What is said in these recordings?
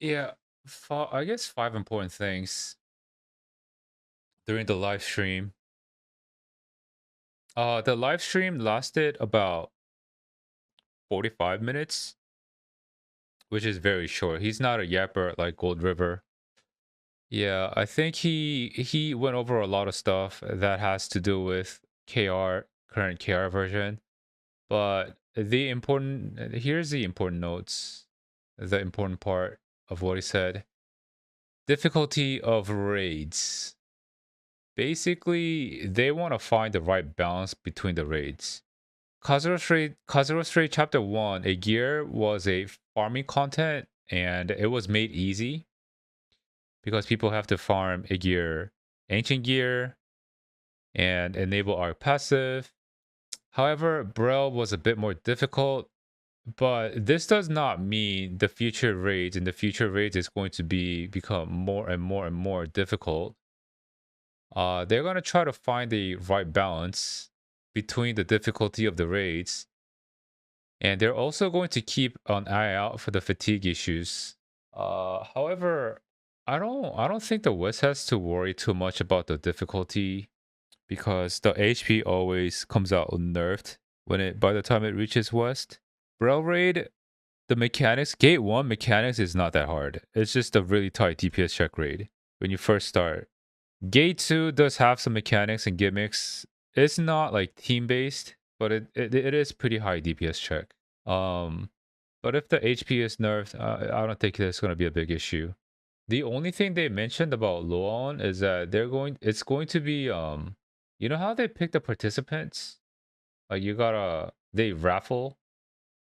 Yeah, I guess 5 important things during the live stream. The live stream lasted about 45 minutes, which is very short. He's not a yapper like Gold River. Yeah, I think he went over a lot of stuff that has to do with KR, current KR version. But the important here's the important notes, the important part of what he said. Difficulty of raids. Basically, they want to find the right balance between the raids. Kazuro's Raid Chapter 1, a gear was a farming content and it was made easy because people have to farm a gear, ancient gear, and enable our passive. However, Braille was a bit more difficult, but this does not mean the future raids in the future raids is going to become more and more and more difficult. They're going to try to find the right balance between the difficulty of the raids, and they're also going to keep an eye out for the fatigue issues. However, I don't think the West has to worry too much about the difficulty because the HP always comes out nerfed when it by the time it reaches West. Braille raid, the mechanics, gate one mechanics is not that hard. It's just a really tight DPS check raid when you first start. Gate 2 does have some mechanics and gimmicks. It's not like team based, but it is pretty high DPS check. Um, but if the HP is nerfed, I don't think that's going to be a big issue. The only thing they mentioned about Luon is that it's going to be you know how they pick the participants? Like they raffle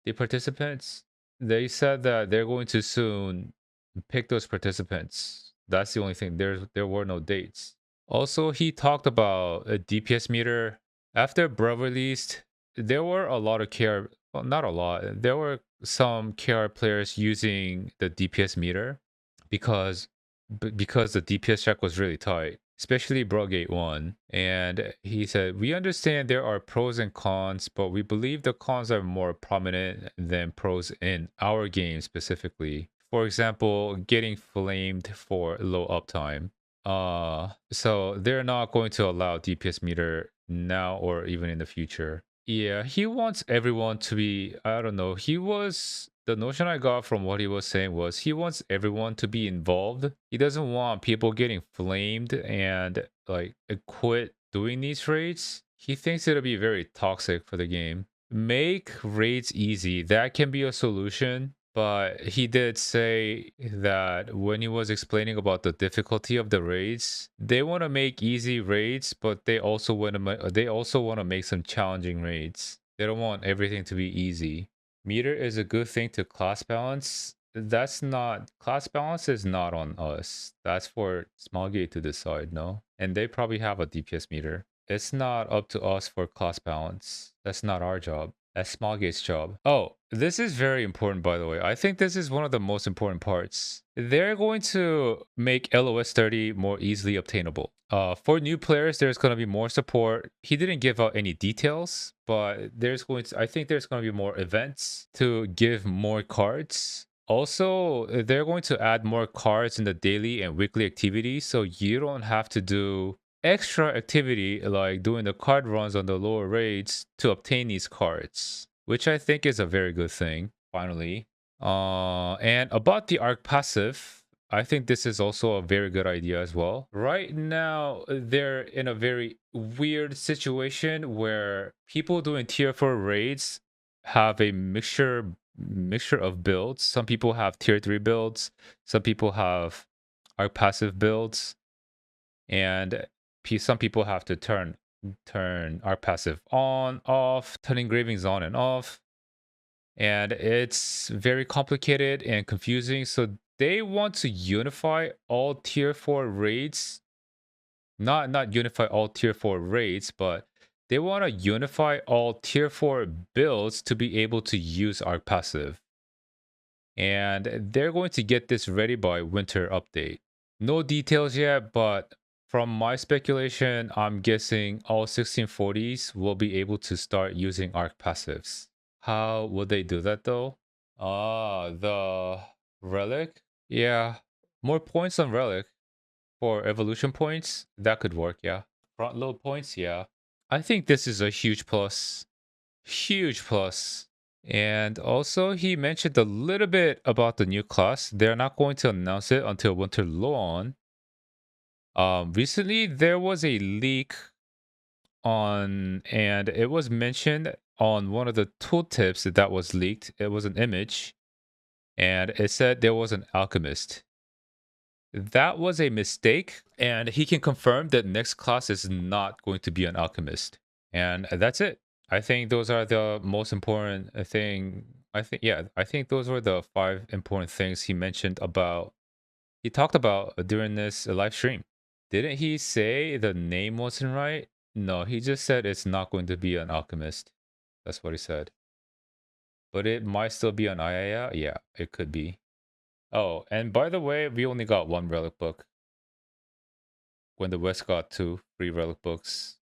the participants. They said that they're going to soon pick those participants. That's the only thing. There were no dates. Also, he talked about a DPS meter. After Bro released, there were a lot of KR, well, not a lot. There were some KR players using the DPS meter because because the DPS check was really tight, especially Brogate 1. And he said, we understand there are pros and cons, but we believe the cons are more prominent than pros in our game specifically. For example, getting flamed for low uptime. So they're not going to allow DPS meter now or even in the future. Yeah, he wants everyone to be, I don't know. The notion I got from what he was saying was he wants everyone to be involved. He doesn't want people getting flamed and like quit doing these raids. He thinks it'll be very toxic for the game. Make raids easy. That can be a solution. But he did say that when he was explaining about the difficulty of the raids, they want to make easy raids, but they also want to make some challenging raids. They don't want everything to be easy. Meter is a good thing to class balance. That's not class balance is not on us. That's for Smallgate to decide, no? And they probably have a DPS meter. It's not up to us for class balance. That's not our job. That's Smallgate's job. Oh, this is very important, by the way. I think this is one of the most important parts. They're going to make LOS 30 more easily obtainable. For new players, there's going to be more support. He didn't give out any details, but I think there's going to be more events to give more cards. Also, they're going to add more cards in the daily and weekly activities, so you don't have to do extra activity like doing the card runs on the lower raids to obtain these cards, which I think is a very good thing, finally. And about the arc passive, I think this is also a very good idea as well. Right now, they're in a very weird situation where people doing tier 4 raids have a mixture of builds. Some people have tier 3 builds, some people have arc passive builds, and some people have to turn our passive on, off, turn engravings on and off, and it's very complicated and confusing. So they want to unify all tier 4 raids, not unify all tier 4 raids, but they want to unify all tier 4 builds to be able to use our passive. And they're going to get this ready by winter update. No details yet, but from my speculation, I'm guessing all 1640s will be able to start using arc passives. How would they do that though? The relic? Yeah, more points on relic for evolution points. That could work. Yeah, front load points. Yeah, I think this is a huge plus. Huge plus. And also, he mentioned a little bit about the new class. They're not going to announce it until Winter Lawn. Recently there was a leak on, and it was mentioned on one of the tooltips that was leaked. It was an image, and it said there was an alchemist. That was a mistake, and he can confirm that next class is not going to be an alchemist. And that's it. I think those are the most important thing. I think those were the five important things he mentioned about. He talked about during this live stream. Didn't he say the name wasn't right? No, he just said it's not going to be an alchemist. That's what he said. But it might still be an Ayaya. Yeah, it could be. Oh, and by the way, we only got one relic book when the West got two free relic books.